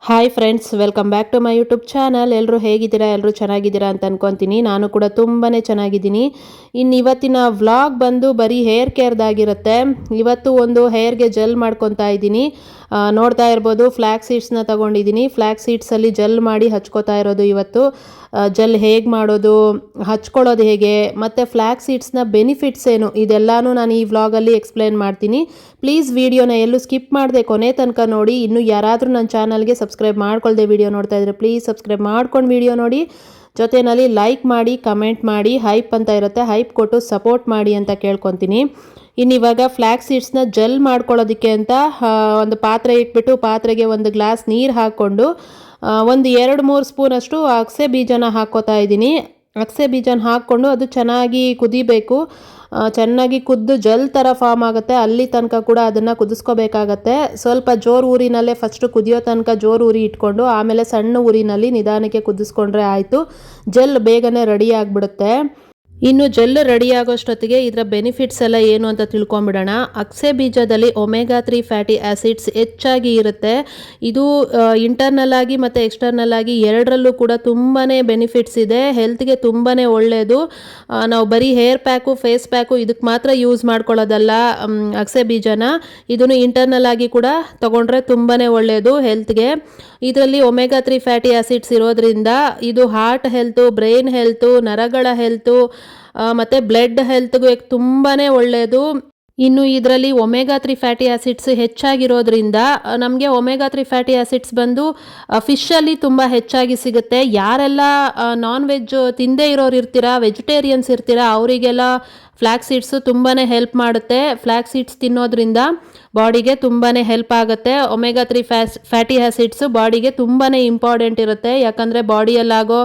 Hi friends, welcome back to my YouTube channel. ಎಲ್ಲರೂ ಹೇಗಿದ್ದೀರಾ? ಎಲ್ಲರೂ ಚೆನ್ನಾಗಿದ್ದೀರಾ ಅಂತ ಅನ್ಕೊತೀನಿ. ನಾನು ಕೂಡ ತುಂಬಾ ಚೆನ್ನಾಗಿದ್ದೀನಿ. ಇನ್ನು ಇವತ್ತಿನ ವ್ಲಾಗ್ ಬಂದು ಬರೀ ಹೇರ್ ಕೇರ್ದಾಗಿರುತ್ತೆ. ಇವತ್ತು ಒಂದು ಹೇರ್ಗೆ ಜೆಲ್ ಮಾಡ್ಕೊತಾ ಇದ್ದೀನಿ. ನೋಡ್ತಾ ಇರ್ಬೋದು, ಫ್ಲ್ಯಾಕ್ಸ್ ಸೀಡ್ಸ್ನ ತೊಗೊಂಡಿದ್ದೀನಿ. ಫ್ಲ್ಯಾಕ್ಸ್ ಸೀಡ್ಸಲ್ಲಿ ಜೆಲ್ ಮಾಡಿ ಹಚ್ಕೋತಾ ಇರೋದು ಇವತ್ತು. ಜೆಲ್ ಹೇಗೆ ಮಾಡೋದು, ಹಚ್ಕೊಳ್ಳೋದು ಹೇಗೆ, ಮತ್ತು ಫ್ಲ್ಯಾಕ್ಸ್ ಸೀಡ್ಸ್ನ ಬೆನಿಫಿಟ್ಸ್ ಏನು, ಇದೆಲ್ಲನೂ ನಾನು ಈ ವ್ಲಾಗಲ್ಲಿ ಎಕ್ಸ್ಪ್ಲೇನ್ ಮಾಡ್ತೀನಿ. ಪ್ಲೀಸ್ ವಿಡಿಯೋನ ಎಲ್ಲೂ ಸ್ಕಿಪ್ ಮಾಡದೆ ಕೊನೆ ತನಕ ನೋಡಿ. ಇನ್ನು ಯಾರಾದರೂ ನನ್ನ ಚಾನಲ್ಗೆ ಸಬ್ಸ್ಕ್ರೈಬ್ ಮಾಡ್ಕೊಳ್ದೆ ವಿಡಿಯೋ ನೋಡ್ತಾ ಇದ್ರೆ ಪ್ಲೀಸ್ ಸಬ್ಸ್ಕ್ರೈಬ್ ಮಾಡ್ಕೊಂಡು ವಿಡಿಯೋ ನೋಡಿ. ಜೊತೆಯಲ್ಲಿ ಲೈಕ್ ಮಾಡಿ, ಕಮೆಂಟ್ ಮಾಡಿ, ಹೈಪ್ ಅಂತ ಇರುತ್ತೆ, ಹೈಪ್ ಕೊಟ್ಟು ಸಪೋರ್ಟ್ ಮಾಡಿ ಅಂತ ಕೇಳ್ಕೊತೀನಿ. ಇನ್ನಿವಾಗ ಫ್ಲ್ಯಾಕ್ಸ್ ಸೀಡ್ಸ್ನ ಜೆಲ್ ಮಾಡ್ಕೊಳ್ಳೋದಕ್ಕೆ ಅಂತ ಒಂದು ಪಾತ್ರೆ ಇಟ್ಬಿಟ್ಟು ಪಾತ್ರೆಗೆ ಒಂದು ಗ್ಲಾಸ್ ನೀರು ಹಾಕ್ಕೊಂಡು ಒಂದು 2-3 ಸ್ಪೂನಷ್ಟು ಅಗಸೆ ಬೀಜನ ಹಾಕ್ಕೋತಾ ಇದ್ದೀನಿ. ಅಗಸೆ ಬೀಜನ ಹಾಕ್ಕೊಂಡು ಅದು ಚೆನ್ನಾಗಿ ಕುದಿಬೇಕು. ಚೆನ್ನಾಗಿ ಕುದ್ದು ಜೆಲ್ ಥರ ಫಾರ್ಮ್ ಆಗುತ್ತೆ, ಅಲ್ಲಿ ತನಕ ಕೂಡ ಅದನ್ನು ಕುದಿಸ್ಕೋಬೇಕಾಗತ್ತೆ. ಸ್ವಲ್ಪ ಜೋರು ಊರಿನಲ್ಲೇ ಫಸ್ಟು ಕುದಿಯೋ ತನಕ ಜೋರು ಉರಿ ಇಟ್ಕೊಂಡು ಆಮೇಲೆ ಸಣ್ಣ ಊರಿನಲ್ಲಿ ನಿಧಾನಕ್ಕೆ ಕುದಿಸ್ಕೊಂಡ್ರೆ ಆಯಿತು. ಜೆಲ್ ಬೇಗನೆ ರೆಡಿ ಆಗಿಬಿಡುತ್ತೆ. ಇನ್ನು ಜೆಲ್ ರೆಡಿ ಆಗೋಷ್ಟೊತ್ತಿಗೆ ಇದರ ಬೆನಿಫಿಟ್ಸ್ ಎಲ್ಲ ಏನು ಅಂತ ತಿಳ್ಕೊಂಬಿಡೋಣ. ಅಗಸೆ ಬೀಜದಲ್ಲಿ ಒಮೆಗಾ 3 ಫ್ಯಾಟಿ ಆ್ಯಸಿಡ್ಸ್ ಹೆಚ್ಚಾಗಿ ಇರುತ್ತೆ. ಇದು ಇಂಟರ್ನಲ್ ಆಗಿ ಮತ್ತು ಎಕ್ಸ್ಟರ್ನಲ್ ಆಗಿ ಎರಡರಲ್ಲೂ ಕೂಡ ತುಂಬಾ ಬೆನಿಫಿಟ್ಸ್ ಇದೆ. ಹೆಲ್ತ್ಗೆ ತುಂಬಾ ಒಳ್ಳೆಯದು. ನಾವು ಬರೀ ಹೇರ್ ಪ್ಯಾಕು, ಫೇಸ್ ಪ್ಯಾಕು ಇದಕ್ಕೆ ಮಾತ್ರ ಯೂಸ್ ಮಾಡ್ಕೊಳ್ಳೋದಲ್ಲ ಅಗಸೆ ಬೀಜನ. ಇದನ್ನು ಇಂಟರ್ನಲ್ ಆಗಿ ಕೂಡ ತೊಗೊಂಡ್ರೆ ತುಂಬಾ ಒಳ್ಳೆಯದು ಹೆಲ್ತ್ಗೆ. ಇದರಲ್ಲಿ ಒಮೆಗಾ 3 ಫ್ಯಾಟಿ ಆ್ಯಸಿಡ್ಸ್ ಇರೋದ್ರಿಂದ ಇದು ಹಾರ್ಟ್ ಹೆಲ್ತು, ಬ್ರೈನ್ ಹೆಲ್ತು, ನರಗಳ ಹೆಲ್ತು ಮತ್ತು ಬ್ಲಡ್ ಹೆಲ್ತ್ಗೂ ತುಂಬಾ ಒಳ್ಳೆಯದು. ಇನ್ನು ಇದರಲ್ಲಿ ಒಮೆಗಾ 3 ಫ್ಯಾಟಿ ಆ್ಯಸಿಡ್ಸ್ ಹೆಚ್ಚಾಗಿರೋದ್ರಿಂದ ನಮಗೆ ಒಮೆಗಾ 3 ಫ್ಯಾಟಿ ಆ್ಯಸಿಡ್ಸ್ ಬಂದು ಫಿಶಲ್ಲಿ ತುಂಬ ಹೆಚ್ಚಾಗಿ ಸಿಗುತ್ತೆ. ಯಾರೆಲ್ಲ ನಾನ್ ವೆಜ್ ತಿಂದೇ ಇರೋರು ಇರ್ತೀರಾ, ವೆಜಿಟೇರಿಯನ್ಸ್ ಇರ್ತೀರಾ, ಅವರಿಗೆಲ್ಲ ಫ್ಲ್ಯಾಕ್ಸ್ ಸೀಡ್ಸು ತುಂಬಾ ಹೆಲ್ಪ್ ಮಾಡುತ್ತೆ. ಫ್ಲ್ಯಾಕ್ಸ್ ಸೀಡ್ಸ್ ತಿನ್ನೋದ್ರಿಂದ ಬಾಡಿಗೆ ತುಂಬಾ ಹೆಲ್ಪ್ ಆಗುತ್ತೆ. ಒಮೆಗಾ 3 ಫ್ಯಾಟಿ ಆ್ಯಸಿಡ್ಸು ಬಾಡಿಗೆ ತುಂಬಾ ಇಂಪಾರ್ಟೆಂಟ್ ಇರುತ್ತೆ. ಯಾಕಂದರೆ ಬಾಡಿಯಲ್ಲಾಗೋ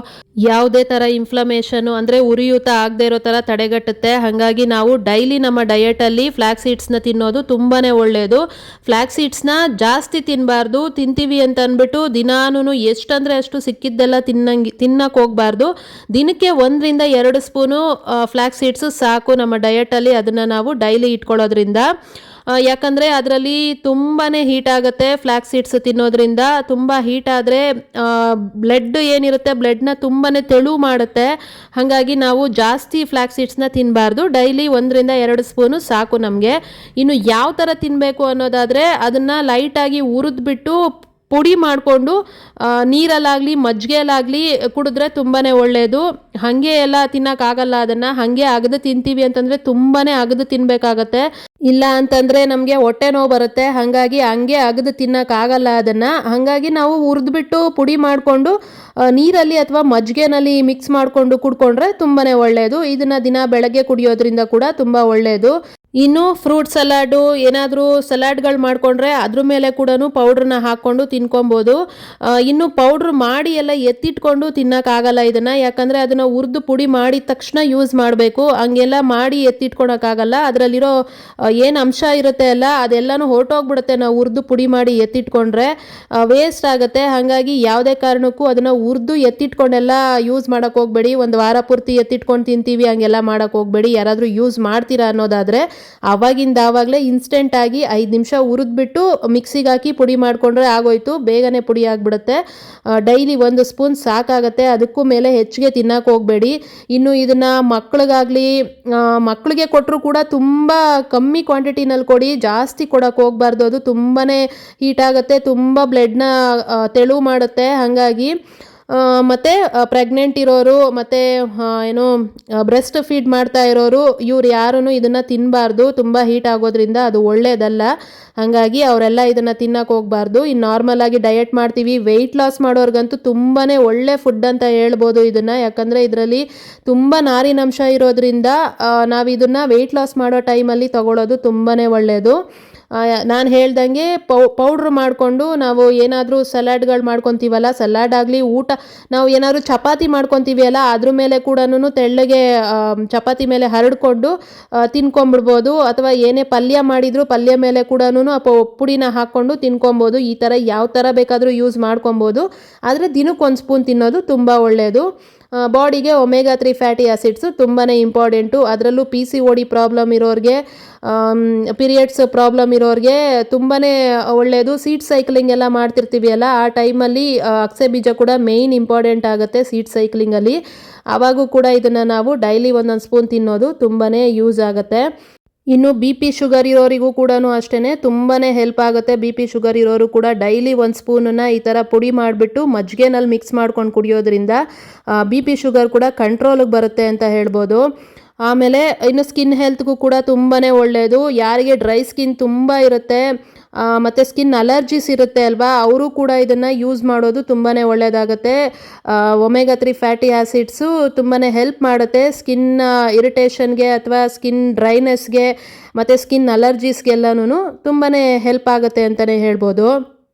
ಯಾವುದೇ ಥರ ಇನ್ಫ್ಲಮೇಷನು ಅಂದರೆ ಉರಿಯೂತ ಆಗದೆ ಇರೋ ಥರ ತಡೆಗಟ್ಟುತ್ತೆ. ಹಾಗಾಗಿ ನಾವು ಡೈಲಿ ನಮ್ಮ ಡಯಟಲ್ಲಿ ಫ್ಲ್ಯಾಕ್ಸ್ ಸೀಡ್ಸ್ನ ತಿನ್ನೋದು ತುಂಬಾ ಒಳ್ಳೆಯದು. ಫ್ಲ್ಯಾಕ್ಸ್ ಸೀಡ್ಸ್ನ ಜಾಸ್ತಿ ತಿನ್ನಬಾರ್ದು. ತಿಂತೀವಿ ಅಂತ ಅಂದ್ಬಿಟ್ಟು ದಿನಾನು ಎಷ್ಟಂದರೆ ಅಷ್ಟು ಸಿಕ್ಕಿದ್ದೆಲ್ಲ ತಿನ್ನಕ್ಕೆ ಹೋಗಬಾರ್ದು. ದಿನಕ್ಕೆ 1-2 ಸ್ಪೂನು ಫ್ಲ್ಯಾಕ್ಸ್ ಸೀಡ್ಸು ಸಾಕು ನಮ್ಮ ಡಯಟಲ್ಲಿ. ಅದನ್ನು ನಾವು ಡೈಲಿ ಇಟ್ಕೊಳ್ಳೋದ್ರಿಂದ, ಯಾಕಂದರೆ ಅದರಲ್ಲಿ ತುಂಬಾ ಹೀಟ್ ಆಗುತ್ತೆ. ಫ್ಲ್ಯಾಕ್ಸ್ ಸೀಡ್ಸ್ ತಿನ್ನೋದ್ರಿಂದ ತುಂಬ ಹೀಟ್ ಆದರೆ ಬ್ಲಡ್ ಏನಿರುತ್ತೆ ಬ್ಲಡ್ನ ತುಂಬಾ ತೆಳು ಮಾಡುತ್ತೆ. ಹಾಗಾಗಿ ನಾವು ಜಾಸ್ತಿ ಫ್ಲ್ಯಾಕ್ಸ್ ಸೀಡ್ಸ್ನ ತಿನ್ನಬಾರ್ದು. ಡೈಲಿ 1-2 ಸ್ಪೂನು ಸಾಕು ನಮಗೆ. ಇನ್ನು ಯಾವ ಥರ ತಿನ್ನಬೇಕು ಅನ್ನೋದಾದರೆ ಅದನ್ನು ಲೈಟಾಗಿ ಹುರಿದ್ಬಿಟ್ಟು ಪುಡಿ ಮಾಡಿಕೊಂಡು ನೀರಲ್ಲಾಗಲಿ ಮಜ್ಜಿಗೆಯಲ್ಲಾಗಲಿ ಕುಡಿದ್ರೆ ತುಂಬಾ ಒಳ್ಳೆಯದು. ಹಾಗೆ ಎಲ್ಲ ತಿನ್ನೋಕ್ಕಾಗಲ್ಲ, ಅದನ್ನು ಹಾಗೆ ಅಗದು ತಿಂತೀವಿ ಅಂತಂದರೆ ತುಂಬಾ ಅಗದು ತಿನ್ನಬೇಕಾಗತ್ತೆ. ಇಲ್ಲ ಅಂತಂದರೆ ನಮಗೆ ಹೊಟ್ಟೆ ನೋವು ಬರುತ್ತೆ. ಹಾಗಾಗಿ ಹಂಗೆ ಅಗದು ತಿನ್ನೋಕ್ಕಾಗಲ್ಲ ಅದನ್ನು. ಹಾಗಾಗಿ ನಾವು ಹುರಿದ್ಬಿಟ್ಟು ಪುಡಿ ಮಾಡಿಕೊಂಡು ನೀರಲ್ಲಿ ಅಥವಾ ಮಜ್ಜಿಗೆನಲ್ಲಿ ಮಿಕ್ಸ್ ಮಾಡಿಕೊಂಡು ಕುಡ್ಕೊಂಡ್ರೆ ತುಂಬಾ ಒಳ್ಳೆಯದು. ಇದನ್ನು ದಿನ ಬೆಳಗ್ಗೆ ಕುಡಿಯೋದ್ರಿಂದ ಕೂಡ ತುಂಬ ಒಳ್ಳೆಯದು. ಇನ್ನು ಫ್ರೂಟ್ ಸಲಾಡು, ಏನಾದರೂ ಸಲಾಡ್ಗಳು ಮಾಡಿಕೊಂಡ್ರೆ ಅದ್ರ ಮೇಲೆ ಕೂಡ ಪೌಡ್ರನ್ನ ಹಾಕ್ಕೊಂಡು ತಿನ್ಕೊಬೋದು. ಇನ್ನು ಪೌಡ್ರ್ ಮಾಡಿ ಎಲ್ಲ ಎತ್ತಿಟ್ಕೊಂಡು ತಿನ್ನೋಕ್ಕಾಗಲ್ಲ ಇದನ್ನು. ಯಾಕಂದರೆ ಅದನ್ನು ಹುರಿದು ಪುಡಿ ಮಾಡಿದ ತಕ್ಷಣ ಯೂಸ್ ಮಾಡಬೇಕು. ಹಂಗೆಲ್ಲ ಮಾಡಿ ಎತ್ತಿಟ್ಕೊಳಕ್ಕಾಗಲ್ಲ. ಅದರಲ್ಲಿರೋ ಏನು ಅಂಶ ಇರುತ್ತೆ ಅಲ್ಲ ಅದೆಲ್ಲನೂ ಹೊರಟೋಗ್ಬಿಡುತ್ತೆ. ನಾವು ಹುರಿದು ಪುಡಿ ಮಾಡಿ ಎತ್ತಿಟ್ಕೊಂಡ್ರೆ ವೇಸ್ಟ್ ಆಗುತ್ತೆ. ಹಾಗಾಗಿ ಯಾವುದೇ ಕಾರಣಕ್ಕೂ ಅದನ್ನು ಹುರಿದು ಎತ್ತಿಟ್ಕೊಂಡೆಲ್ಲ ಯೂಸ್ ಮಾಡೋಕ್ಕೆ ಹೋಗಬೇಡಿ. ಒಂದು ವಾರ ಪೂರ್ತಿ ಎತ್ತಿಟ್ಕೊಂಡು ತಿಂತೀವಿ ಹಂಗೆಲ್ಲ ಮಾಡೋಕ್ಕೆ ಹೋಗಬೇಡಿ. ಯಾರಾದರೂ ಯೂಸ್ ಮಾಡ್ತೀರಾ ಅನ್ನೋದಾದರೆ ಆವಾಗಲೇ ಇನ್ಸ್ಟೆಂಟಾಗಿ 5 ನಿಮಿಷ ಹುರಿದ್ಬಿಟ್ಟು ಮಿಕ್ಸಿಗೆ ಹಾಕಿ ಪುಡಿ ಮಾಡಿಕೊಂಡ್ರೆ ಆಗೋಯ್ತು. ಬೇಗನೆ ಪುಡಿ ಆಗಿಬಿಡುತ್ತೆ. ಡೈಲಿ 1 ಸ್ಪೂನ್ ಸಾಕಾಗತ್ತೆ. ಅದಕ್ಕೂ ಮೇಲೆ ಹೆಚ್ಚಿಗೆ ತಿನ್ನೋಕೆ ಹೋಗಬೇಡಿ. ಇನ್ನು ಇದನ್ನು ಮಕ್ಕಳಿಗೆ ಕೊಟ್ಟರು ಕೂಡ ತುಂಬ ಕಮ್ಮಿ ಕ್ವಾಂಟಿಟಿನಲ್ಲಿ ಕೊಡಿ. ಜಾಸ್ತಿ ಕೊಡೋಕೆ ಹೋಗಬಾರ್ದು. ಅದು ತುಂಬಾ ಹೀಟ್ ಆಗುತ್ತೆ, ತುಂಬ ಬ್ಲಡ್ನ ತೆಳು ಮಾಡುತ್ತೆ. ಹಾಗಾಗಿ ಮತ್ತು ಪ್ರೆಗ್ನೆಂಟ್ ಇರೋರು ಮತ್ತು ಏನು ಬ್ರೆಸ್ಟ್ ಫೀಡ್ ಮಾಡ್ತಾ ಇರೋರು ಇವ್ರು ಯಾರೂ ಇದನ್ನು ತಿನ್ನಬಾರ್ದು. ತುಂಬ ಹೀಟ್ ಆಗೋದ್ರಿಂದ ಅದು ಒಳ್ಳೆಯದಲ್ಲ. ಹಾಗಾಗಿ ಅವರೆಲ್ಲ ಇದನ್ನು ತಿನ್ನೋಕೆ ಹೋಗಬಾರ್ದು. ಇನ್ನು ನಾರ್ಮಲಾಗಿ ಡಯಟ್ ಮಾಡ್ತೀವಿ, ವೆಯ್ಟ್ ಲಾಸ್ ಮಾಡೋರ್ಗಂತೂ ತುಂಬಾ ಒಳ್ಳೆ ಫುಡ್ ಅಂತ ಹೇಳ್ಬೋದು ಇದನ್ನು. ಯಾಕಂದರೆ ಇದರಲ್ಲಿ ತುಂಬ ನಾರಿನಂಶ ಇರೋದ್ರಿಂದ ನಾವು ಇದನ್ನು ವೆಯ್ಟ್ ಲಾಸ್ ಮಾಡೋ ಟೈಮಲ್ಲಿ ತಗೊಳ್ಳೋದು ತುಂಬಾ ಒಳ್ಳೆಯದು. ನಾನು ಹೇಳ್ದಂಗೆ ಪೌಡ್ರ್ ಮಾಡಿಕೊಂಡು ನಾವು ಏನಾದರೂ ಸಲಾಡ್ಗಳು ಮಾಡ್ಕೊತೀವಲ್ಲ, ಸಲಾಡ್ ಆಗಲಿ ಊಟ ನಾವು ಏನಾದರೂ ಚಪಾತಿ ಮಾಡ್ಕೊತೀವಿ ಅಲ್ಲ ಅದ್ರ ಮೇಲೆ ಕೂಡ ತೆಳ್ಳಗೆ ಚಪಾತಿ ಮೇಲೆ ಹರಡ್ಕೊಂಡು ತಿನ್ಕೊಂಬಿಡ್ಬೋದು. ಅಥವಾ ಏನೇ ಪಲ್ಯ ಮಾಡಿದರೂ ಪಲ್ಯ ಮೇಲೆ ಕೂಡ ಪುಡಿನ ಹಾಕ್ಕೊಂಡು ತಿನ್ಕೊಬೋದು. ಈ ಥರ ಯಾವ ಥರ ಬೇಕಾದರೂ ಯೂಸ್ ಮಾಡ್ಕೊಬೋದು. ಆದರೆ ದಿನಕ್ಕೆ 1 ಸ್ಪೂನ್ ತಿನ್ನೋದು ತುಂಬ ಒಳ್ಳೆಯದು. ಬಾಡಿಗೆ ಒಮೆಗಾ 3 ಫ್ಯಾಟಿ ಆ್ಯಸಿಡ್ಸು ತುಂಬಾ ಇಂಪಾರ್ಟೆಂಟು. ಅದರಲ್ಲೂ PCOD ಪ್ರಾಬ್ಲಮ್ ಇರೋರಿಗೆ, ಪೀರಿಯಡ್ಸ್ ಪ್ರಾಬ್ಲಮ್ ಇರೋರಿಗೆ ತುಂಬಾ ಒಳ್ಳೆಯದು. ಸೀಡ್ ಸೈಕ್ಲಿಂಗ್ ಎಲ್ಲ ಮಾಡ್ತಿರ್ತೀವಿ ಅಲ್ಲ, ಆ ಟೈಮಲ್ಲಿ ಅಗಸೆ ಬೀಜ ಕೂಡ ಮೇಯ್ನ್ ಇಂಪಾರ್ಟೆಂಟ್ ಆಗುತ್ತೆ ಸೀಡ್ ಸೈಕ್ಲಿಂಗಲ್ಲಿ. ಆವಾಗೂ ಕೂಡ ಇದನ್ನು ನಾವು ಡೈಲಿ ಒಂದೊಂದು ಸ್ಪೂನ್ ತಿನ್ನೋದು ತುಂಬಾ ಯೂಸ್ ಆಗುತ್ತೆ. ಇನ್ನು BP ಶುಗರ್ ಇರೋರಿಗೂ ಕೂಡ ಅಷ್ಟೇ ತುಂಬಾ ಹೆಲ್ಪ್ ಆಗುತ್ತೆ. BP ಶುಗರ್ ಇರೋರು ಕೂಡ ಡೈಲಿ ಒಂದು ಸ್ಪೂನನ್ನು ಈ ಥರ ಪುಡಿ ಮಾಡಿಬಿಟ್ಟು ಮಜ್ಜಿಗೆನಲ್ಲಿ ಮಿಕ್ಸ್ ಮಾಡ್ಕೊಂಡು ಕುಡಿಯೋದ್ರಿಂದ BP ಶುಗರ್ ಕೂಡ ಕಂಟ್ರೋಲಿಗೆ ಬರುತ್ತೆ ಅಂತ ಹೇಳ್ಬೋದು. ಆಮೇಲೆ ಇನ್ನು ಸ್ಕಿನ್ ಹೆಲ್ತ್ಗೂ ಕೂಡ ತುಂಬಾ ಒಳ್ಳೆಯದು. ಯಾರಿಗೆ ಡ್ರೈ ಸ್ಕಿನ್ ತುಂಬ ಇರುತ್ತೆ ಮತ್ತು ಸ್ಕಿನ್ ಅಲರ್ಜೀಸ್ ಇರುತ್ತೆ ಅಲ್ವಾ, ಅವರು ಕೂಡ ಇದನ್ನು ಯೂಸ್ ಮಾಡೋದು ತುಂಬಾ ಒಳ್ಳೆಯದಾಗುತ್ತೆ. ಒಮೆಗಾ 3 ಫ್ಯಾಟಿ ಆ್ಯಸಿಡ್ಸು ತುಂಬಾ ಹೆಲ್ಪ್ ಮಾಡುತ್ತೆ ಸ್ಕಿನ್ ಇರಿಟೇಷನ್ಗೆ ಅಥವಾ ಸ್ಕಿನ್ ಡ್ರೈನೆಸ್ಗೆ ಮತ್ತು ಸ್ಕಿನ್ ಅಲರ್ಜೀಸ್ಗೆಲ್ಲನೂ ತುಂಬಾ ಹೆಲ್ಪ್ ಆಗುತ್ತೆ ಅಂತಲೇ ಹೇಳ್ಬೋದು.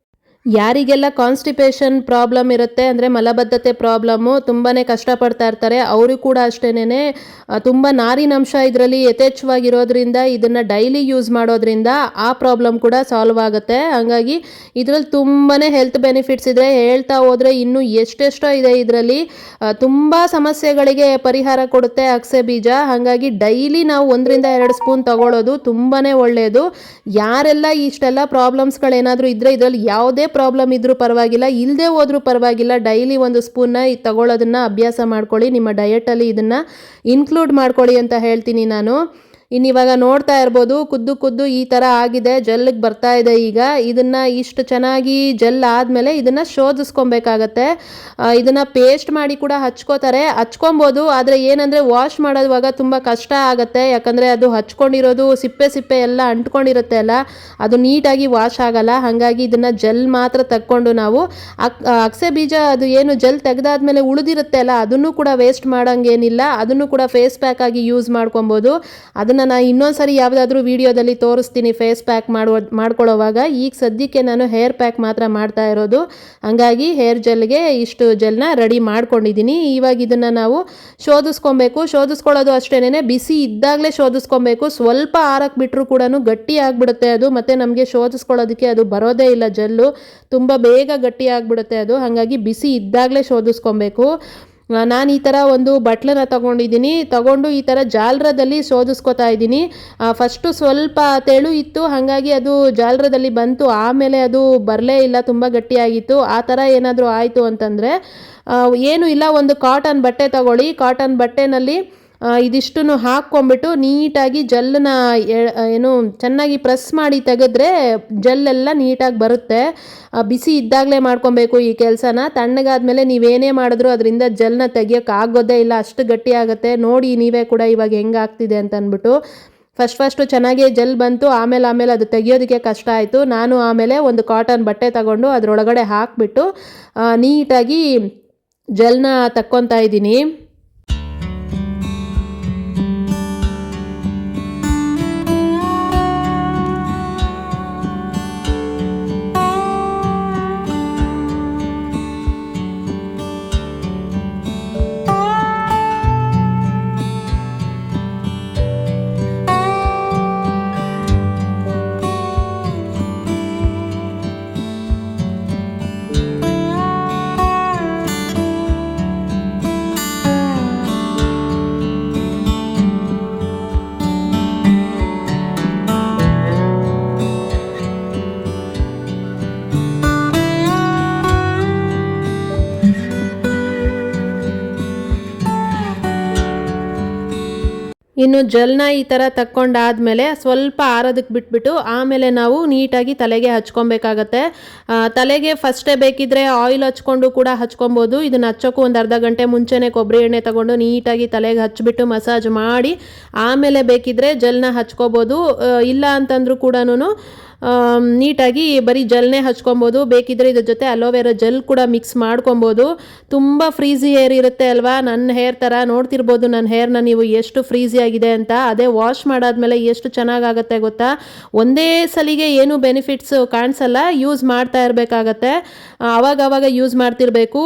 ಯಾರಿಗೆಲ್ಲ ಕಾನ್ಸ್ಟಿಪೇಷನ್ ಪ್ರಾಬ್ಲಮ್ ಇರುತ್ತೆ, ಅಂದರೆ ಮಲಬದ್ಧತೆ ಪ್ರಾಬ್ಲಮ್ಮು ತುಂಬಾ ಕಷ್ಟಪಡ್ತಾ ಇರ್ತಾರೆ, ಅವರು ಕೂಡ ಅಷ್ಟೇನೆ ತುಂಬ ನಾರಿನಂಶ ಇದರಲ್ಲಿ ಯಥೇಚ್ಛವಾಗಿರೋದ್ರಿಂದ ಇದನ್ನು ಡೈಲಿ ಯೂಸ್ ಮಾಡೋದ್ರಿಂದ ಆ ಪ್ರಾಬ್ಲಮ್ ಕೂಡ ಸಾಲ್ವ್ ಆಗುತ್ತೆ. ಹಾಗಾಗಿ ಇದರಲ್ಲಿ ತುಂಬಾ ಹೆಲ್ತ್ ಬೆನಿಫಿಟ್ಸ್ ಇದೆ. ಹೇಳ್ತಾ ಹೋದರೆ ಇನ್ನೂ ಎಷ್ಟೆಷ್ಟೋ ಇದೆ ಇದರಲ್ಲಿ. ತುಂಬ ಸಮಸ್ಯೆಗಳಿಗೆ ಪರಿಹಾರ ಕೊಡುತ್ತೆ ಅಗಸೆ ಬೀಜ. ಹಾಗಾಗಿ ಡೈಲಿ ನಾವು 1 ರಿಂದ 2 ಸ್ಪೂನ್ ತಗೊಳ್ಳೋದು ತುಂಬಾ ಒಳ್ಳೆಯದು. ಯಾರೆಲ್ಲ ಇಷ್ಟೆಲ್ಲ ಪ್ರಾಬ್ಲಮ್ಸ್ಗಳೇನಾದರೂ ಇದ್ದರೆ, ಇದರಲ್ಲಿ ಯಾವುದೇ ಪ್ರಾಬ್ಲಮ್ ಇದ್ರೂ ಪರವಾಗಿಲ್ಲ, ಇಲ್ಲದೆ ಹೋದ್ರೂ ಪರವಾಗಿಲ್ಲ, ಡೈಲಿ 1 ಸ್ಪೂನ್ನ ತಗೊಳ್ಳೋದನ್ನು ಅಭ್ಯಾಸ ಮಾಡ್ಕೊಳ್ಳಿ. ನಿಮ್ಮ ಡಯಟಲ್ಲಿ ಇದನ್ನು ಇನ್ಕ್ಲೂಡ್ ಮಾಡ್ಕೊಳ್ಳಿ ಅಂತ ಹೇಳ್ತೀನಿ ನಾನು. ಇನ್ನಿವಾಗ ನೋಡ್ತಾ ಇರ್ಬೋದು, ಕುದ್ದು ಈ ಥರ ಆಗಿದೆ, ಜೆಲ್ಲಿಗೆ ಬರ್ತಾ ಇದೆ. ಈಗ ಇದನ್ನು ಇಷ್ಟು ಚೆನ್ನಾಗಿ ಜೆಲ್ ಆದಮೇಲೆ ಇದನ್ನು ಶೋಧಿಸ್ಕೊಬೇಕಾಗತ್ತೆ. ಇದನ್ನು ಪೇಸ್ಟ್ ಮಾಡಿ ಕೂಡ ಹಚ್ಕೊಬೋದು. ಆದರೆ ಏನಂದರೆ ವಾಶ್ ಮಾಡೋದುವಾಗ ತುಂಬ ಕಷ್ಟ ಆಗುತ್ತೆ. ಯಾಕಂದರೆ ಅದು ಹಚ್ಕೊಂಡಿರೋದು ಸಿಪ್ಪೆ ಎಲ್ಲ ಅಂಟ್ಕೊಂಡಿರುತ್ತೆ ಅಲ್ಲ, ಅದು ನೀಟಾಗಿ ವಾಶ್ ಆಗಲ್ಲ. ಹಾಗಾಗಿ ಇದನ್ನು ಜೆಲ್ ಮಾತ್ರ ತಕ್ಕೊಂಡು ನಾವು ಅಗಸೆ ಬೀಜ ಅದು ಏನು ಜೆಲ್ ತೆಗೆದಾದ್ಮೇಲೆ ಉಳಿದಿರುತ್ತೆ ಅಲ್ಲ, ಅದನ್ನು ಕೂಡ ವೇಸ್ಟ್ ಮಾಡೋಂಗೇನಿಲ್ಲ. ಅದನ್ನು ಕೂಡ ಫೇಸ್ ಪ್ಯಾಕ್ ಆಗಿ ಯೂಸ್ ಮಾಡ್ಕೊಬೋದು. ಅದನ್ನು ನಾನು ಇನ್ನೊಂದ್ಸರಿ ಯಾವುದಾದ್ರೂ ವಿಡಿಯೋದಲ್ಲಿ ತೋರಿಸ್ತೀನಿ ಫೇಸ್ ಪ್ಯಾಕ್ ಮಾಡ್ಕೊಳ್ಳೋವಾಗ. ಈಗ ಸದ್ಯಕ್ಕೆ ನಾನು ಹೇರ್ ಪ್ಯಾಕ್ ಮಾತ್ರ ಮಾಡ್ತಾ ಇರೋದು. ಹಾಗಾಗಿ ಹೇರ್ ಜೆಲ್ಗೆ ಇಷ್ಟು ಜೆಲ್ನ ರೆಡಿ ಮಾಡ್ಕೊಂಡಿದ್ದೀನಿ. ಇವಾಗ ಇದನ್ನು ನಾವು ಶೋಧಿಸ್ಕೊಳ್ಳೋದು ಅಷ್ಟೇನೆ ಬಿಸಿ ಇದ್ದಾಗಲೇ ಶೋಧಿಸ್ಕೊಬೇಕು. ಸ್ವಲ್ಪ ಆರಕ್ಕೆ ಬಿಟ್ಟರು ಕೂಡ ಗಟ್ಟಿ ಆಗಿಬಿಡುತ್ತೆ ಅದು, ಮತ್ತು ನಮಗೆ ಶೋಧಿಸ್ಕೊಳ್ಳೋದಕ್ಕೆ ಅದು ಬರೋದೇ ಇಲ್ಲ. ಜೆಲ್ಲು ತುಂಬ ಬೇಗ ಗಟ್ಟಿ ಆಗಿಬಿಡುತ್ತೆ ಅದು. ಹಾಗಾಗಿ ಬಿಸಿ ಇದ್ದಾಗಲೇ ಶೋಧಿಸ್ಕೊಬೇಕು. ನಾನು ಈ ಥರ ಒಂದು ಬಟ್ಲನ್ನ ತಗೊಂಡು ಈ ಥರ ಜಾಲರದಲ್ಲಿ ಶೋಧಿಸ್ಕೊತಾ ಇದ್ದೀನಿ. ಫಸ್ಟು ಸ್ವಲ್ಪ ತೆಳು ಇತ್ತು, ಹಾಗಾಗಿ ಅದು ಜಾಲರದಲ್ಲಿ ಬಂತು. ಆಮೇಲೆ ಅದು ಬರಲೇ ಇಲ್ಲ, ತುಂಬ ಗಟ್ಟಿಯಾಗಿತ್ತು. ಆ ಥರ ಏನಾದರೂ ಆಯಿತು ಅಂತಂದರೆ ಏನೂ ಇಲ್ಲ, ಒಂದು ಕಾಟನ್ ಬಟ್ಟೆ ತಗೊಳ್ಳಿ. ಕಾಟನ್ ಬಟ್ಟೆನಲ್ಲಿ ಇದಿಷ್ಟನ್ನು ಹಾಕ್ಕೊಂಬಿಟ್ಟು ನೀಟಾಗಿ ಜೆಲ್ಲನ್ನ ಚೆನ್ನಾಗಿ ಪ್ರೆಸ್ ಮಾಡಿ ತೆಗೆದ್ರೆ ಜೆಲ್ಲೆಲ್ಲ ನೀಟಾಗಿ ಬರುತ್ತೆ. ಬಿಸಿ ಇದ್ದಾಗಲೇ ಮಾಡ್ಕೊಬೇಕು ಈ ಕೆಲಸನ. ತಣ್ಣಗಾದ್ಮೇಲೆ ನೀವೇನೇ ಮಾಡಿದ್ರು ಅದರಿಂದ ಜೆಲ್ನ ತೆಗಿಯೋಕ್ಕಾಗೋದೇ ಇಲ್ಲ, ಅಷ್ಟು ಗಟ್ಟಿ ಆಗುತ್ತೆ. ನೋಡಿ ನೀವೇ ಕೂಡ ಇವಾಗ ಹೆಂಗಾಗ್ತಿದೆ ಅಂತ ಅಂದ್ಬಿಟ್ಟು. ಫಸ್ಟು ಚೆನ್ನಾಗಿ ಜೆಲ್ ಬಂತು, ಆಮೇಲೆ ಅದು ತೆಗಿಯೋದಕ್ಕೆ ಕಷ್ಟ ಆಯಿತು. ನಾನು ಆಮೇಲೆ ಒಂದು ಕಾಟನ್ ಬಟ್ಟೆ ತಗೊಂಡು ಅದರೊಳಗಡೆ ಹಾಕಿಬಿಟ್ಟು ನೀಟಾಗಿ ಜೆಲ್ನ ತಕ್ಕೊತಾ ಇದ್ದೀನಿ. ಇನ್ನು ಜೆಲ್ನ ಈ ಥರ ತಕ್ಕೊಂಡಾದಮೇಲೆ ಸ್ವಲ್ಪ ಆರೋದಕ್ಕೆ ಬಿಟ್ಬಿಟ್ಟು ಆಮೇಲೆ ನಾವು ನೀಟಾಗಿ ತಲೆಗೆ ಹಚ್ಕೊಬೇಕಾಗತ್ತೆ. ತಲೆಗೆ ಫಸ್ಟೇ ಬೇಕಿದ್ರೆ ಆಯಿಲ್ ಹಚ್ಕೊಂಡು ಕೂಡ ಹಚ್ಕೊಬೋದು. ಇದನ್ನು ಹಚ್ಚೋಕ್ಕೂ ಒಂದು ಅರ್ಧ ಗಂಟೆ ಮುಂಚೆನೇ ಕೊಬ್ಬರಿ ಎಣ್ಣೆ ತಗೊಂಡು ನೀಟಾಗಿ ತಲೆಗೆ ಹಚ್ಬಿಟ್ಟು ಮಸಾಜ್ ಮಾಡಿ ಆಮೇಲೆ ಬೇಕಿದ್ರೆ ಜೆಲ್ನ ಹಚ್ಕೋಬೋದು. ಇಲ್ಲ ಅಂತಂದ್ರೂ ಕೂಡ ನೀಟಾಗಿ ಬರೀ ಜೆಲ್ನೇ ಹಚ್ಕೊಬೋದು. ಬೇಕಿದ್ರೆ ಇದ್ರ ಜೊತೆ ಅಲೋವೆರಾ ಜೆಲ್ ಕೂಡ ಮಿಕ್ಸ್ ಮಾಡ್ಕೊಬೋದು. ತುಂಬ ಫ್ರೀಝಿ ಹೇರ್ ಇರುತ್ತೆ ಅಲ್ವಾ, ನನ್ನ ಹೇರ್ ಥರ. ನೋಡ್ತಿರ್ಬೋದು ನನ್ನ ಹೇರ್ನ ನೀವು ಎಷ್ಟು ಫ್ರೀಝಿ ಆಗಿದೆ ಅಂತ. ಅದೇ ವಾಶ್ ಮಾಡಾದ್ಮೇಲೆ ಎಷ್ಟು ಚೆನ್ನಾಗಾಗತ್ತೆ ಗೊತ್ತಾ. ಒಂದೇ ಸಲಿಗೆ ಏನು ಬೆನಿಫಿಟ್ಸ್ ಕಾಣಿಸಲ್ಲ, ಯೂಸ್ ಮಾಡ್ತಾ ಇರಬೇಕಾಗತ್ತೆ. ಅವಾಗ ಯೂಸ್ ಮಾಡ್ತಿರ್ಬೇಕು.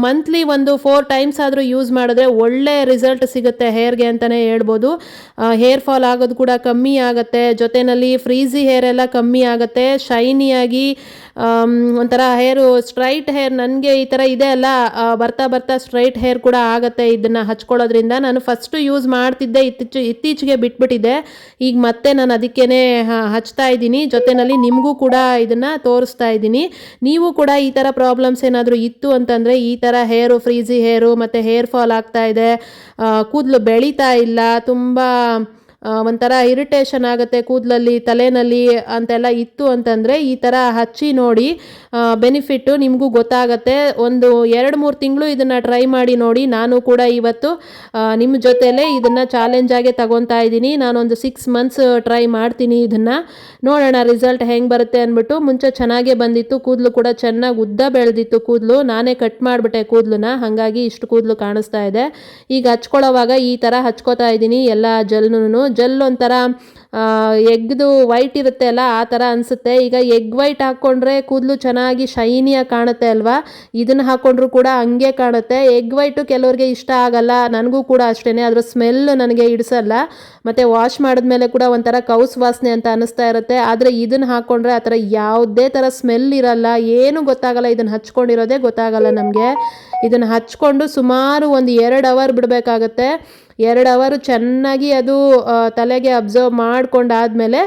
ಮಂತ್ಲಿ ಒಂದು 4 ಟೈಮ್ಸ್ ಆದರೂ ಯೂಸ್ ಮಾಡಿದ್ರೆ ಒಳ್ಳೆ ರಿಸಲ್ಟ್ ಸಿಗುತ್ತೆ ಹೇರ್ಗೆ ಅಂತಲೇ ಹೇಳ್ಬೋದು. ಹೇರ್ ಫಾಲ್ ಆಗೋದು ಕೂಡ ಕಮ್ಮಿ ಆಗುತ್ತೆ. ಜೊತೆಯಲ್ಲಿ ಫ್ರೀಝಿ ಹೇರ್ ಎಲ್ಲ ಕಮ್ಮಿ ಕಮ್ಮಿ ಆಗುತ್ತೆ, ಶೈನಿಯಾಗಿ ಒಂಥರ ಹೇರು ಸ್ಟ್ರೈಟ್ ಹೇರ್ ನನಗೆ ಈ ಥರ ಇದೆ ಅಲ್ಲ, ಬರ್ತಾ ಬರ್ತಾ ಸ್ಟ್ರೈಟ್ ಹೇರ್ ಕೂಡ ಆಗುತ್ತೆ ಇದನ್ನು ಹಚ್ಕೊಳ್ಳೋದ್ರಿಂದ. ನಾನು ಫಸ್ಟು ಯೂಸ್ ಮಾಡ್ತಿದ್ದೆ, ಇತ್ತೀಚೆಗೆ ಬಿಟ್ಬಿಟ್ಟಿದ್ದೆ. ಈಗ ಮತ್ತೆ ನಾನು ಅದಕ್ಕೇ ಹಚ್ತಾ ಇದ್ದೀನಿ, ಜೊತೆಯಲ್ಲಿ ನಿಮಗೂ ಕೂಡ ಇದನ್ನು ತೋರಿಸ್ತಾ ಇದ್ದೀನಿ. ನೀವು ಕೂಡ ಈ ಥರ ಪ್ರಾಬ್ಲಮ್ಸ್ ಏನಾದರೂ ಇತ್ತು ಅಂತಂದರೆ, ಈ ಥರ ಹೇರು ಫ್ರೀಝಿ ಹೇರು ಮತ್ತು ಹೇರ್ ಫಾಲ್ ಆಗ್ತಾ ಇದೆ, ಕೂದಲು ಬೆಳೀತಾ ಇಲ್ಲ, ತುಂಬ ಒಂಥರ ಇರಿಟೇಷನ್ ಆಗುತ್ತೆ ಕೂದಲಲ್ಲಿ, ತಲೆಯಲ್ಲಿ ಅಂತೆಲ್ಲ ಇತ್ತು ಅಂತಂದರೆ ಈ ಥರ ಹಚ್ಚಿ ನೋಡಿ, ಬೆನಿಫಿಟ್ಟು ನಿಮಗೂ ಗೊತ್ತಾಗತ್ತೆ. ಒಂದು 2-3 ತಿಂಗಳು ಇದನ್ನು ಟ್ರೈ ಮಾಡಿ ನೋಡಿ. ನಾನು ಕೂಡ ಇವತ್ತು ನಿಮ್ಮ ಜೊತೆಲೇ ಇದನ್ನು ಚಾಲೆಂಜಾಗೆ ತಗೊತಾ ಇದ್ದೀನಿ. ನಾನೊಂದು 6 ಮಂತ್ಸ್ ಟ್ರೈ ಮಾಡ್ತೀನಿ ಇದನ್ನು, ನೋಡೋಣ ರಿಸಲ್ಟ್ ಹೆಂಗೆ ಬರುತ್ತೆ ಅಂದ್ಬಿಟ್ಟು. ಮುಂಚೆ ಚೆನ್ನಾಗೇ ಬಂದಿತ್ತು, ಕೂದಲು ಕೂಡ ಚೆನ್ನಾಗಿ ಉದ್ದ ಬೆಳೆದಿತ್ತು ಕೂದಲು, ನಾನೇ ಕಟ್ ಮಾಡಿಬಿಟ್ಟೆ ಕೂದಲನ್ನ, ಹಾಗಾಗಿ ಇಷ್ಟು ಕೂದಲು ಕಾಣಿಸ್ತಾ ಇದೆ. ಈಗ ಹಚ್ಕೊಳ್ಳೋವಾಗ ಈ ಥರ ಹಚ್ಕೋತಾ ಇದ್ದೀನಿ ಎಲ್ಲ ಜೆಲ್ ಒಂಥರ ಎಗ್ದು ವೈಟ್ ಇರುತ್ತೆ ಅಲ್ಲ, ಆ ಥರ ಅನಿಸುತ್ತೆ. ಈಗ ಎಗ್ ವೈಟ್ ಹಾಕ್ಕೊಂಡ್ರೆ ಕೂದಲು ಚೆನ್ನಾಗಿ ಶೈನಿಯಾಗಿ ಕಾಣುತ್ತೆ ಅಲ್ವಾ, ಇದನ್ನು ಹಾಕ್ಕೊಂಡ್ರೂ ಕೂಡ ಹಂಗೆ ಕಾಣುತ್ತೆ. ಎಗ್ ವೈಟು ಕೆಲವ್ರಿಗೆ ಇಷ್ಟ ಆಗಲ್ಲ, ನನಗೂ ಕೂಡ ಅಷ್ಟೇ, ಅದರ ಸ್ಮೆಲ್ ನನಗೆ ಇಡಿಸಲ್ಲ, ಮತ್ತು ವಾಶ್ ಮಾಡಿದ್ಮೇಲೆ ಕೂಡ ಒಂಥರ ಕೌಸ್ ವಾಸನೆ ಅಂತ ಅನ್ನಿಸ್ತಾ ಇರುತ್ತೆ. ಆದರೆ ಇದನ್ನು ಹಾಕ್ಕೊಂಡ್ರೆ ಆ ಥರ ಯಾವುದೇ ಥರ ಸ್ಮೆಲ್ ಇರಲ್ಲ, ಏನೂ ಗೊತ್ತಾಗಲ್ಲ, ಇದನ್ನು ಹಚ್ಕೊಂಡಿರೋದೇ ಗೊತ್ತಾಗಲ್ಲ ನಮಗೆ. ಇದನ್ನು ಹಚ್ಕೊಂಡು ಸುಮಾರು ಒಂದು 2 ಅವರ್ ಬಿಡಬೇಕಾಗತ್ತೆ. 2 ಅವರ್ ಚೆನ್ನಾಗಿ ಅದು ತಲೆಗೆ ಅಬ್ಸರ್ವ್ ಮಾಡ್ಕೊಂಡಾದಮೇಲೆ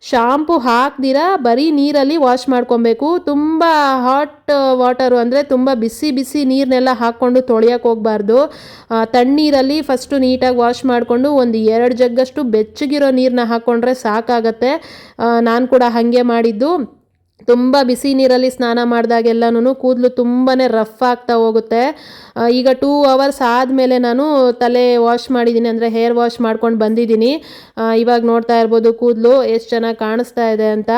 ಶಾಂಪು ಹಾಕ್ದಿರ ಬರೀ ನೀರಲ್ಲಿ ವಾಶ್ ಮಾಡ್ಕೊಬೇಕು. ತುಂಬ ಹಾಟ್ ವಾಟರು ಅಂದರೆ ತುಂಬ ಬಿಸಿ ಬಿಸಿ ನೀರನ್ನೆಲ್ಲ ಹಾಕ್ಕೊಂಡು ತೊಳೆಯೋಕೆ ಹೋಗಬಾರ್ದು. ತಣ್ಣೀರಲ್ಲಿ ಫಸ್ಟು ನೀಟಾಗಿ ವಾಶ್ ಮಾಡಿಕೊಂಡು ಒಂದು 2 ಜಗ್ಗಷ್ಟು ಬೆಚ್ಚಗಿರೋ ನೀರನ್ನ ಹಾಕ್ಕೊಂಡ್ರೆ ಸಾಕಾಗತ್ತೆ. ನಾನು ಕೂಡ ಹಾಗೆ ಮಾಡಿದ್ದು. ತುಂಬ ಬಿಸಿ ನೀರಲ್ಲಿ ಸ್ನಾನ ಮಾಡಿದಾಗೆಲ್ಲನೂ ಕೂದಲು ತುಂಬಾ ರಫ್ ಆಗ್ತಾ ಹೋಗುತ್ತೆ. ಈಗ 2 ಅವರ್ಸ್ ಆದಮೇಲೆ ನಾನು ತಲೆ ವಾಶ್ ಮಾಡಿದ್ದೀನಿ, ಅಂದರೆ ಹೇರ್ ವಾಶ್ ಮಾಡ್ಕೊಂಡು ಬಂದಿದ್ದೀನಿ. ಇವಾಗ ನೋಡ್ತಾ ಇರ್ಬೋದು ಕೂದಲು ಎಷ್ಟು ಚೆನ್ನಾಗಿ ಕಾಣಿಸ್ತಾ ಇದೆ ಅಂತ.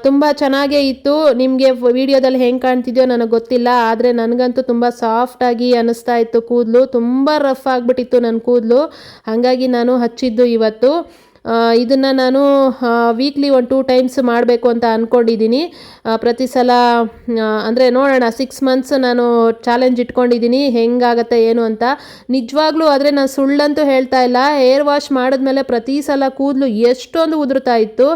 ತುಂಬ ಚೆನ್ನಾಗೇ ಇತ್ತು. ನಿಮಗೆ ವಿಡಿಯೋದಲ್ಲಿ ಹೆಂಗೆ ಕಾಣ್ತಿದೆಯೋ ನನಗೆ ಗೊತ್ತಿಲ್ಲ, ಆದರೆ ನನಗಂತೂ ತುಂಬ ಸಾಫ್ಟಾಗಿ ಅನ್ನಿಸ್ತಾ ಇತ್ತು ಕೂದಲು, ತುಂಬ ರಫ್ ಆಗಿಬಿಟ್ಟಿತ್ತು ನನ್ನ ಕೂದಲು, ಹಾಗಾಗಿ ನಾನು ಹಚ್ಚಿದ್ದು ಇವತ್ತು. ಇದನ್ನು ನಾನು ವೀಕ್ಲಿ 1-2 ಟೈಮ್ಸ್ ಮಾಡಬೇಕು ಅಂತ ಅಂದ್ಕೊಂಡಿದ್ದೀನಿ. ಪ್ರತಿ ಸಲ ಅಂದರೆ ನೋಡೋಣ, 6 ಮಂತ್ಸ್ ನಾನು ಚಾಲೆಂಜ್ ಇಟ್ಕೊಂಡಿದ್ದೀನಿ, ಹೆಂಗಾಗತ್ತೆ ಏನು ಅಂತ. ನಿಜವಾಗ್ಲೂ ಆದರೆ ನಾನು ಸುಳ್ಳಂತೂ ಹೇಳ್ತಾ ಇಲ್ಲ, ಹೇರ್ ವಾಶ್ ಮಾಡಿದ್ಮೇಲೆ ಪ್ರತಿ ಸಲ ಕೂದಲು ಎಷ್ಟೊಂದು ಉದುರ್ತಾ ಇತ್ತು.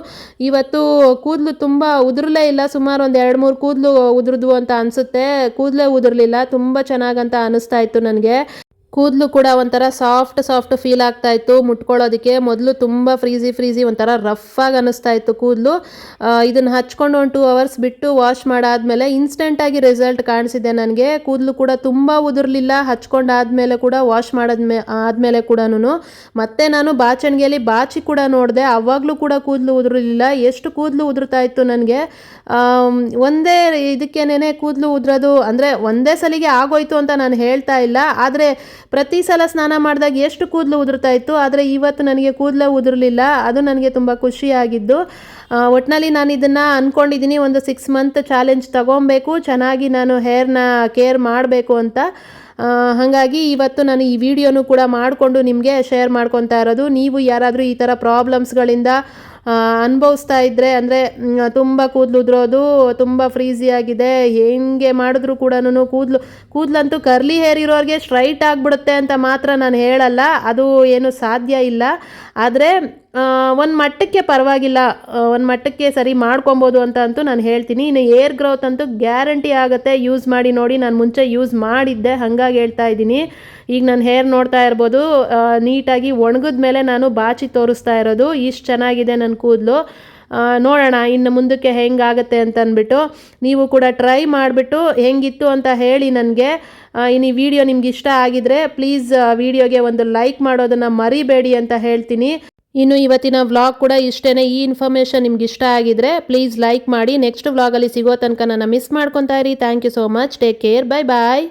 ಇವತ್ತು ಕೂದಲು ತುಂಬ ಉದುರಲೇ ಇಲ್ಲ, ಸುಮಾರು ಒಂದು 2-3 ಕೂದಲು ಉದುರಿದ್ವು ಅಂತ ಅನಿಸುತ್ತೆ, ಕೂದಲೇ ಉದುರಲಿಲ್ಲ, ತುಂಬ ಚೆನ್ನಾಗಂತ ಅನ್ನಿಸ್ತಾ ಇತ್ತು ನನಗೆ. ಕೂದಲು ಕೂಡ ಒಂಥರ ಸಾಫ್ಟ್ ಫೀಲ್ ಆಗ್ತಾ ಇತ್ತು ಮುಟ್ಕೊಳ್ಳೋದಕ್ಕೆ. ಮೊದಲು ತುಂಬ ಫ್ರೀಝಿ ಒಂಥರ ರಫಾಗಿ ಅನ್ನಿಸ್ತಾ ಇತ್ತು ಕೂದಲು. ಇದನ್ನು ಹಚ್ಕೊಂಡು ಒಂದು 2 ಅವರ್ಸ್ ಬಿಟ್ಟು ವಾಶ್ ಮಾಡಾದಮೇಲೆ ಇನ್ಸ್ಟೆಂಟಾಗಿ ರಿಸಲ್ಟ್ ಕಾಣಿಸಿದೆ ನನಗೆ. ಕೂದಲು ಕೂಡ ತುಂಬ ಉದುರಲಿಲ್ಲ, ಹಚ್ಕೊಂಡಾದ್ಮೇಲೆ ಕೂಡ ವಾಶ್ ಆದಮೇಲೆ ಕೂಡ. ಮತ್ತೆ ನಾನು ಬಾಚಣಿಗೆಯಲ್ಲಿ ಬಾಚಿ ಕೂಡ ನೋಡಿದೆ, ಆವಾಗಲೂ ಕೂಡ ಕೂದಲು ಉದುರಲಿಲ್ಲ. ಎಷ್ಟು ಕೂದಲು ಉದುರ್ತಾ ಇತ್ತು ನನಗೆ. ಒಂದೇ ಇದಕ್ಕೇನೆ ಕೂದಲು ಉದುರೋದು ಅಂದರೆ ಒಂದೇ ಸಲಿಗೆ ಆಗೋಯ್ತು ಅಂತ ನಾನು ಹೇಳ್ತಾ ಇಲ್ಲ, ಆದರೆ ಪ್ರತಿ ಸಲ ಸ್ನಾನ ಮಾಡಿದಾಗ ಎಷ್ಟು ಕೂದಲು ಉದುರ್ತಾ ಇತ್ತು, ಆದರೆ ಇವತ್ತು ನನಗೆ ಕೂದಲೇ ಉದುರಲಿಲ್ಲ. ಅದು ನನಗೆ ತುಂಬ ಖುಷಿಯಾಗಿದ್ದು. ಒಟ್ಟಿನಲ್ಲಿ ನಾನು ಇದನ್ನು ಅಂದ್ಕೊಂಡಿದ್ದೀನಿ, ಒಂದು 6 ಮಂತ್ ಚಾಲೆಂಜ್ ತೊಗೊಬೇಕು, ಚೆನ್ನಾಗಿ ನಾನು ಹೇರ್ನ ಕೇರ್ ಮಾಡಬೇಕು ಅಂತ. ಹಾಗಾಗಿ ಇವತ್ತು ನಾನು ಈ ವಿಡಿಯೋನು ಕೂಡ ಮಾಡಿಕೊಂಡು ನಿಮಗೆ ಶೇರ್ ಮಾಡ್ಕೊತಾ ಇರೋದು. ನೀವು ಯಾರಾದರೂ ಈ ಥರ ಪ್ರಾಬ್ಲಮ್ಸ್ಗಳಿಂದ ಅನುಭವಿಸ್ತಾ ಇದ್ದರೆ, ಅಂದರೆ ತುಂಬ ಕೂದಲು ಉದುರೋದು, ತುಂಬ ಫ್ರೀಝಿಯಾಗಿದೆ, ಹೆಂಗೆ ಮಾಡಿದ್ರೂ ಕೂಡ ಕೂದಲಂತೂ ಕರ್ಲಿ ಹೇರ್ ಇರೋರಿಗೆ ಸ್ಟ್ರೈಟ್ ಆಗಿಬಿಡುತ್ತೆ ಅಂತ ಮಾತ್ರ ನಾನು ಹೇಳಲ್ಲ, ಅದು ಏನು ಸಾಧ್ಯ ಇಲ್ಲ. ಆದರೆ ಒಂದು ಮಟ್ಟಕ್ಕೆ ಪರವಾಗಿಲ್ಲ, ಒಂದು ಮಟ್ಟಕ್ಕೆ ಸರಿ ಮಾಡ್ಕೊಬೋದು ಅಂತ ಅಂತೂ ನಾನು ಹೇಳ್ತೀನಿ. ಇನ್ನು ಏರ್ ಗ್ರೋತ್ ಅಂತೂ ಗ್ಯಾರಂಟಿ ಆಗುತ್ತೆ, ಯೂಸ್ ಮಾಡಿ ನೋಡಿ. ನಾನು ಮುಂಚೆ ಯೂಸ್ ಮಾಡಿದ್ದೆ, ಹಾಗಾಗಿ ಹೇಳ್ತಾ ಇದ್ದೀನಿ. ಈಗ ನಾನು ಹೇರ್ ನೋಡ್ತಾ ಇರ್ಬೋದು, ನೀಟಾಗಿ ಒಣಗಿದ ಮೇಲೆ ನಾನು ಬಾಚಿ ತೋರಿಸ್ತಾ ಇರೋದು, ಇಷ್ಟು ಚೆನ್ನಾಗಿದೆ ನನ್ನ ಕೂದಲು. ನೋಡೋಣ ಇನ್ನು ಮುಂದಕ್ಕೆ ಹೆಂಗಾಗುತ್ತೆ ಅಂತ ಅಂದ್ಬಿಟ್ಟು. ನೀವು ಕೂಡ ಟ್ರೈ ಮಾಡಿಬಿಟ್ಟು ಹೆಂಗಿತ್ತು ಅಂತ ಹೇಳಿ ನನಗೆ. ಇನ್ನು ಈ ವಿಡಿಯೋ ನಿಮ್ಗೆ ಇಷ್ಟ ಆಗಿದರೆ ಪ್ಲೀಸ್ ವಿಡಿಯೋಗೆ ಒಂದು ಲೈಕ್ ಮಾಡೋದನ್ನು ಮರಿಬೇಡಿ ಅಂತ ಹೇಳ್ತೀನಿ. ಇನ್ನು ಇವತ್ತಿನ ವ್ಲಾಗ್ ಕೂಡ ಇಷ್ಟೇ. ಈ ಇನ್ಫಾರ್ಮೇಷನ್ ನಿಮ್ಗೆ ಇಷ್ಟ ಆಗಿದ್ರೆ ಪ್ಲೀಸ್ ಲೈಕ್ ಮಾಡಿ. ನೆಕ್ಸ್ಟ್ ವ್ಲಾಗಲ್ಲಿ ಸಿಗೋ ತನಕ ನನ್ನ ಮಿಸ್ ಮಾಡ್ಕೊತಾ ಇರಿ. Thank you so much. Take care. Bye bye.